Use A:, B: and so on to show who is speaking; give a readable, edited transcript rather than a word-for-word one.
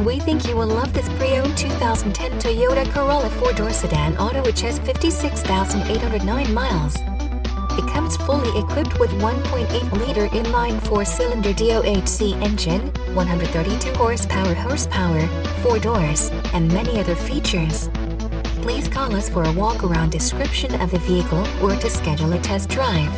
A: We think you will love this pre-owned 2010 Toyota Corolla 4-door sedan auto, which has 56,809 miles. It comes fully equipped with 1.8-liter inline 4-cylinder DOHC engine, 132 horsepower, 4 doors, and many other features. Please call us for a walk-around description of the vehicle or to schedule a test drive.